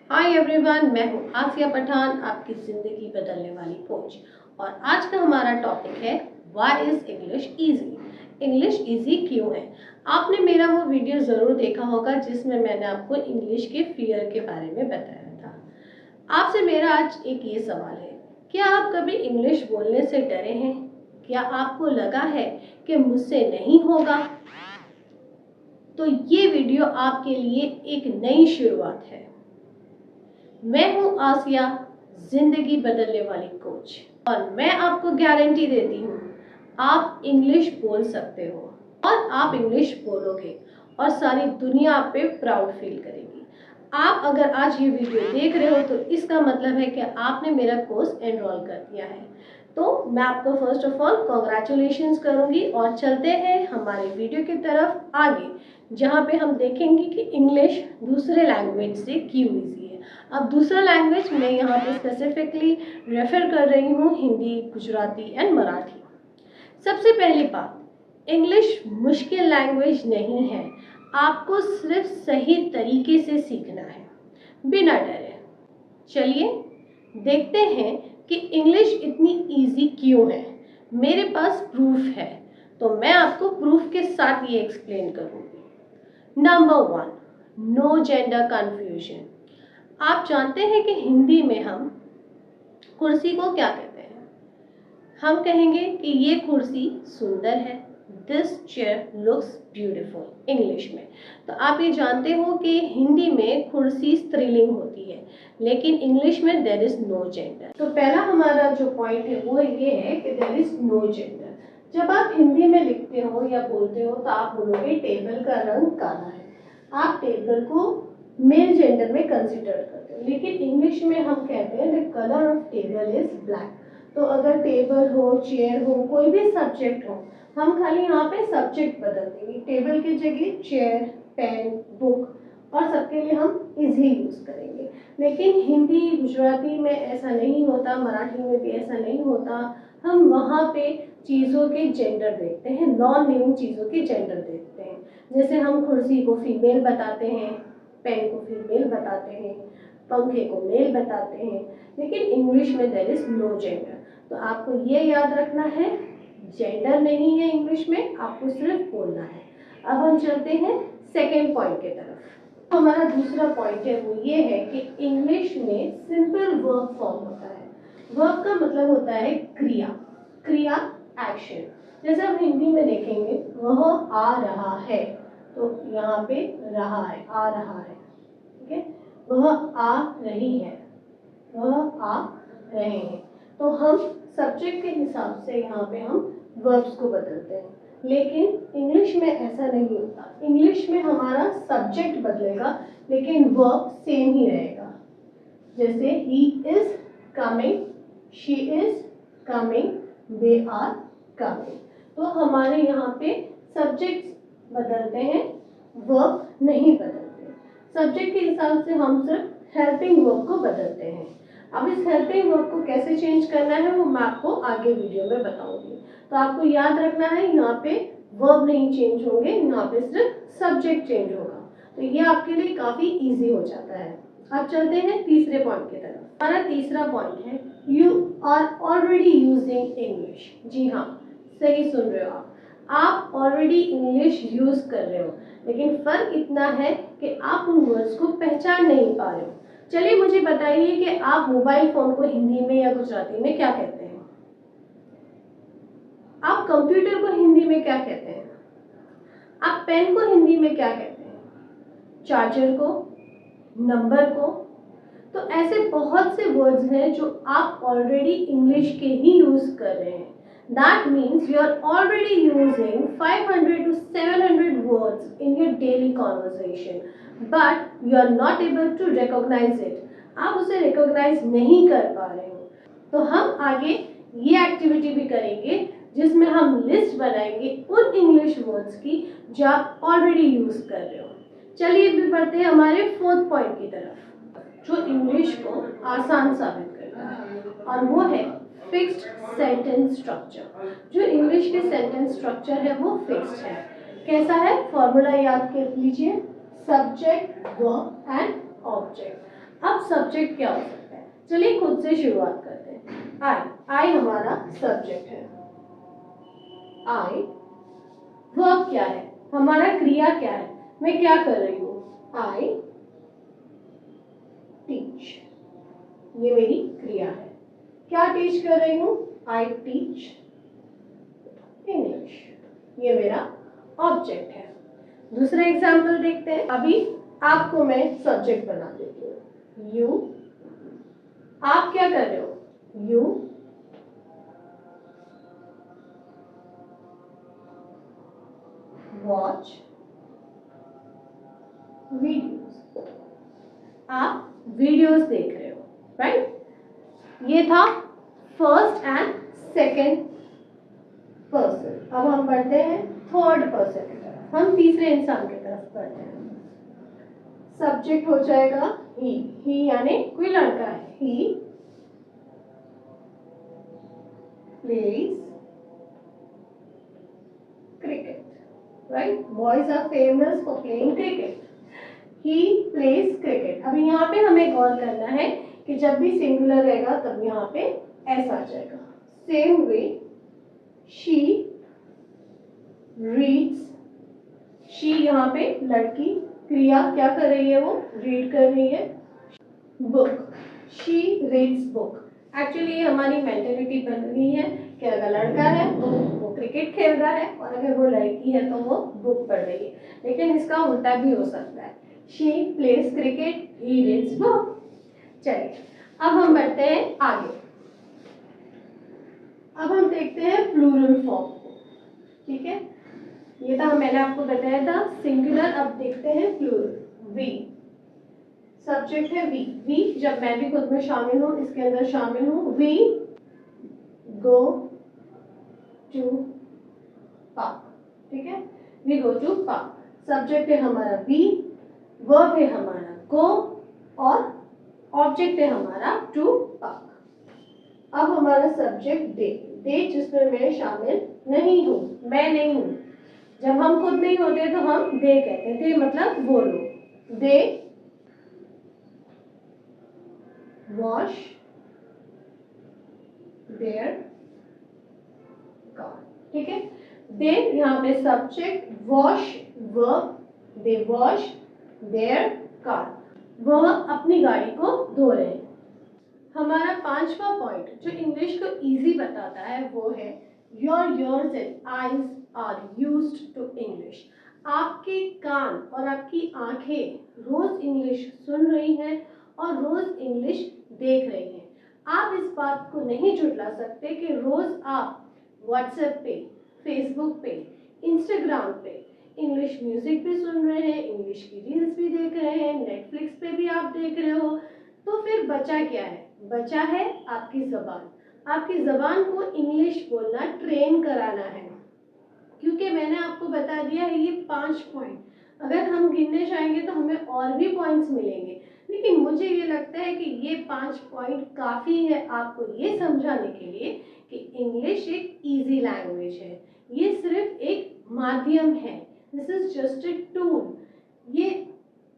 Hi everyone, मैं हूँ आसिया पठान, आपकी ज़िंदगी बदलने वाली कोच। और आज का हमारा टॉपिक है why is English easy. English easy क्यों है। आपने मेरा वो वीडियो ज़रूर देखा होगा जिसमें मैंने आपको इंग्लिश के फियर के बारे में बताया था। आपसे मेरा आज एक ये सवाल है, क्या आप कभी इंग्लिश बोलने से डरे हैं? क्या आपको लगा है कि मुझसे नहीं होगा? तो ये वीडियो आपके लिए एक नई शुरुआत है। मैं हूं आसिया, जिंदगी बदलने वाली कोच, और मैं आपको गारंटी देती हूँ आप इंग्लिश बोल सकते हो और आप इंग्लिश बोलोगे और सारी दुनिया आप पे प्राउड फील करेगी। आप अगर आज ये वीडियो देख रहे हो तो इसका मतलब है कि आपने मेरा कोर्स एनरोल कर दिया है। तो मैं आपको फर्स्ट ऑफ ऑल कॉन्ग्रेचुलेशंस करूंगी और चलते हैं हमारे वीडियो की तरफ आगे, जहाँ पे हम देखेंगे कि इंग्लिश दूसरे लैंग्वेज से क्यों ईजी है। अब दूसरा लैंग्वेज मैं यहाँ पे स्पेसिफिकली रेफर कर रही हूँ हिंदी, गुजराती एंड मराठी। सबसे पहली बात, इंग्लिश मुश्किल लैंग्वेज नहीं है, आपको सिर्फ सही तरीके से सीखना है, बिना डरे। चलिए देखते हैं कि इंग्लिश इतनी इजी क्यों है। मेरे पास प्रूफ है, तो मैं आपको प्रूफ के साथ ये एक्सप्लेन करूँगी। Number 1, no gender confusion. आप जानते हैं कि हिंदी में हम कुर्सी को क्या कहते हैं? हम कहेंगे कि ये कुर्सी सुंदर है, this chair looks beautiful English में। तो आप ये जानते हो कि हिंदी में कुर्सी स्त्रीलिंग होती है, लेकिन इंग्लिश में देयर इज नो जेंडर। तो पहला हमारा जो पॉइंट है वो ये है कि देयर इज नो जेंडर। जब आप हिंदी में लिखते हो या बोलते हो तो आप बोलोगे टेबल का रंग काला है, आप टेबल को मेल जेंडर में कंसिडर करते हो। लेकिन इंग्लिश में हम कहते हैं the colour of table is black. तो अगर टेबल हो, चेयर हो, कोई भी सब्जेक्ट हो, हम खाली यहाँ पे सब्जेक्ट बदल देंगे। टेबल की जगह चेयर, पेन, बुक, और सबके लिए हम इजी यूज करेंगे। लेकिन हिंदी, गुजराती में ऐसा नहीं होता, मराठी में भी ऐसा नहीं होता। हम वहाँ पे चीज़ों के जेंडर देखते हैं, नॉन लिविंग चीज़ों के जेंडर देखते हैं। जैसे हम कुर्सी को फीमेल बताते हैं, पेन को फीमेल बताते हैं, पंखे को मेल बताते हैं। लेकिन इंग्लिश में देयर इज नो जेंडर। तो आपको ये याद रखना है, जेंडर नहीं है इंग्लिश में, आपको सिर्फ बोलना है। अब हम चलते हैं सेकेंड पॉइंट की तरफ। हमारा दूसरा पॉइंट है वो ये है कि इंग्लिश में सिंपल वर्ब फॉर्म होता है। वर्ब का मतलब होता है क्रिया, क्रिया एक्शन। जैसे हम हिंदी में देखेंगे वह आ रहा है, तो यहाँ पे रहा है, आ रहा है, ठीक है। वह आ रही है, वह आ रहे हैं। तो हम सब्जेक्ट के हिसाब से यहाँ पे हम वर्ब्स को बदलते हैं। लेकिन इंग्लिश में ऐसा नहीं होता। इंग्लिश में हमारा सब्जेक्ट बदलेगा लेकिन वर्ब सेम ही रहेगा। जैसे he is coming, she is coming, they are coming. तो हमारे यहाँ पे सब्जेक्ट बदलते हैं, वर्ब नहीं बदलते। सब्जेक्ट के हिसाब से हम सिर्फ हेल्पिंग वर्ब को बदलते हैं। अब इस हेल्पिंग वर्ब को कैसे चेंज करना है वो मैं आपको आगे वीडियो में बताऊंगी। तो आपको याद रखना है, यहाँ पे वर्ब नहीं चेंज होंगे, यहाँ पे सिर्फ सब्जेक्ट चेंज होगा। तो ये आपके लिए काफी इजी हो जाता है। अब चलते हैं तीसरे पॉइंट की तरफ। हमारा तीसरा पॉइंट है you are already using English. जी हाँ, सही सुन रहे हो आप ऑलरेडी इंग्लिश यूज कर रहे हो, लेकिन फर्क इतना है कि आप उन वर्ड्स को पहचान नहीं पा रहे हो। चलिए मुझे बताइए कि आप मोबाइल फोन को हिंदी में या गुजराती में क्या कहते हैं? आप कंप्यूटर को हिंदी में क्या कहते हैं? आप पेन को हिंदी में क्या कहते हैं? चार्जर को, नंबर को। तो ऐसे बहुत से वर्ड्स हैं जो आप ऑलरेडी इंग्लिश के ही यूज कर रहे हैं। That means you are already using 500 to 700 words in your daily conversation, but you are not able to recognize it. आप उसे recognize नहीं कर पा रहे हो। तो हम आगे ये एक्टिविटी भी करेंगे जिसमें हम लिस्ट बनाएंगे उन इंग्लिश वर्ड्स की जो आप ऑलरेडी यूज कर रहे हो। चलिए भी बढ़ते हैं हमारे फोर्थ पॉइंट की तरफ, जो इंग्लिश को आसान साबित करता है, और वो है फिक्स्ड सेंटेंस स्ट्रक्चर। जो इंग्लिश के सेंटेंस स्ट्रक्चर है वो फिक्स्ड है। कैसा है? फॉर्मूला याद कर लीजिए, सब्जेक्ट, वर्ब एंड ऑब्जेक्ट। अब सब्जेक्ट क्या हो सकता है, चलिए खुद से शुरुआत करते हैं। आई हमारा सब्जेक्ट है। आई वर्ब क्या है, हमारा क्रिया क्या है, मैं क्या कर रही हूँ। आई टीच, ये मेरी क्रिया है। क्या टीच कर रही हूँ, आई टीच इंग्लिश, ये मेरा ऑब्जेक्ट है। दूसरा एग्जाम्पल देखते हैं। अभी आपको मैं सब्जेक्ट बना देती हूँ। यू, आप क्या कर रहे हो, यू वॉच वीडियोस, आप वीडियोस देख रहे हो, राइट। ये था फर्स्ट एंड सेकेंड पर्सन। अब हम बढ़ते हैं थर्ड पर्सन की तरफ, हम तीसरे इंसान की तरफ बढ़ते हैं। सब्जेक्ट हो जाएगा ही यानी कोई लड़का है। He plays cricket, right, boys are famous for playing cricket. He plays cricket. अभी यहाँ पे हमें गौर करना है कि जब भी सिंगुलर रहेगा तब यहाँ पे एस आ जाएगा। Same way she reads, she यहाँ पे लड़की, क्रिया क्या कर रही है, वो रीड कर रही है book, she reads book. Actually हमारी मेंटेलिटी बन गई है कि अगर लड़का है वो क्रिकेट खेल रहा है और अगर वो लड़की है तो वो बुक पढ़ रही है, लेकिन इसका उल्टा भी हो सकता है। She plays cricket, he reads book. चलिए अब हम बढ़ते हैं आगे। अब हम देखते हैं प्लूरल फॉर्म को, ठीक है। ये था, मैंने आपको बताया था सिंगुलर, अब देखते हैं प्लूरल। वी, सब्जेक्ट है वी। वी जब मैं भी खुद में शामिल हूँ, इसके अंदर शामिल हूँ। वी गो टू पार्क, ठीक है, we go to park. Subject है हमारा वी, वर्ब है हमारा गो और ऑब्जेक्ट है हमारा टू पार्क। अब हमारा सब्जेक्ट दे, दे जिसमें मैं शामिल नहीं हूँ, मैं नहीं हूँ। जब हम खुद नहीं होते तो हम दे कहते हैं, दे मतलब वो लोग। दे वॉश देयर कार, ठीक है। दे यहाँ पे subject, wash verb, they wash their car, वह अपनी गाड़ी को धो रहे हैं। हमारा पांचवा पॉइंट जो इंग्लिश को इजी बताता है वो है your ears and eyes are used to English. आपके कान और आपकी आंखें रोज इंग्लिश सुन रही हैं और रोज इंग्लिश देख रही हैं। आप इस बात को नहीं झुठला सकते कि रोज आप व्हाट्सएप पे, फेसबुक पे, इंस्टाग्राम पे इंग्लिश म्यूजिक भी सुन रहे हैं, इंग्लिश की रील्स भी देख रहे हैं, नेटफ्लिक्स पे भी आप देख रहे हो। तो फिर बचा क्या है, बचा है आपकी ज़बान। आपकी ज़बान को इंग्लिश बोलना ट्रेन कराना है, क्योंकि मैंने आपको बता दिया है ये 5 पॉइंट। अगर हम गिनने जाएंगे तो हमें और भी पॉइंट्स मिलेंगे, लेकिन मुझे ये लगता है कि ये 5 पॉइंट काफ़ी है आपको ये समझाने के लिए कि इंग्लिश एक ईजी लैंग्वेज है। ये सिर्फ एक माध्यम है, this is just a tool, ये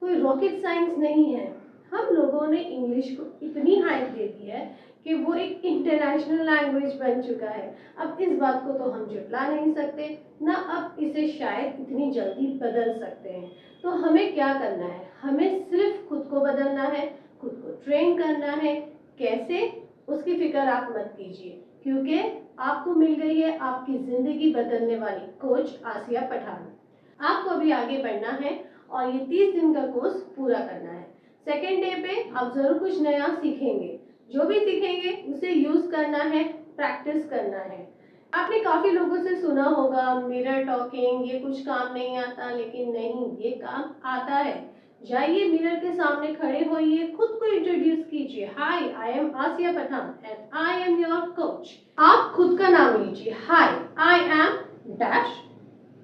कोई रॉकेट साइंस नहीं है। हम लोगों ने इंग्लिश को इतनी हाइप दे दी है कि वो एक इंटरनेशनल लैंग्वेज बन चुका है। अब इस बात को तो हम जुटला नहीं सकते, ना अब इसे शायद इतनी जल्दी बदल सकते हैं। तो हमें क्या करना है, हमें सिर्फ खुद को बदलना है, खुद को ट्रेन करना है। कैसे, उसकी फिक्र आप मत कीजिए, क्योंकि आपको मिल गई है आपकी ज़िंदगी बदलने वाली कोच आसिया पठान। आपको अभी आगे बढ़ना है और ये 30 दिन का कोर्स पूरा करना है। सेकेंड डे पे आप ज़रूर कुछ नया सीखेंगे, जो भी सीखेंगे उसे यूज़ करना है, प्रैक्टिस करना है। आपने काफ़ी लोगों से सुना होगा मिरर टॉकिंग, ये कुछ काम नहीं आता, लेकिन नहीं, ये काम आता है। जाइए मिरर के सामने खड़े होइए, खुद को इंट्रोड्यूस कीजिए। Hi, I am Asiya Pathan and I am your coach. आप खुद का नाम लीजिए, हाय आई एम डैश,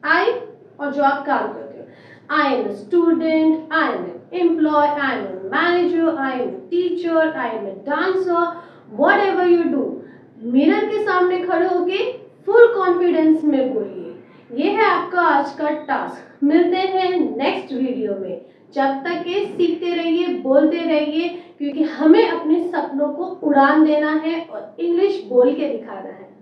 आई और जो आप काम करते हो। I am a student, I am an employ, I am a manager, I am a teacher, I am a dancer, whatever you do. Mirror के सामने खड़े होके फुल कॉन्फिडेंस में बोलिए। ये है आपका आज का टास्क। मिलते हैं नेक्स्ट वीडियो में। जब तक ये सीखते रहिए, बोलते रहिए, क्योंकि हमें अपने सपनों को उड़ान देना है और इंग्लिश बोल के दिखाना है।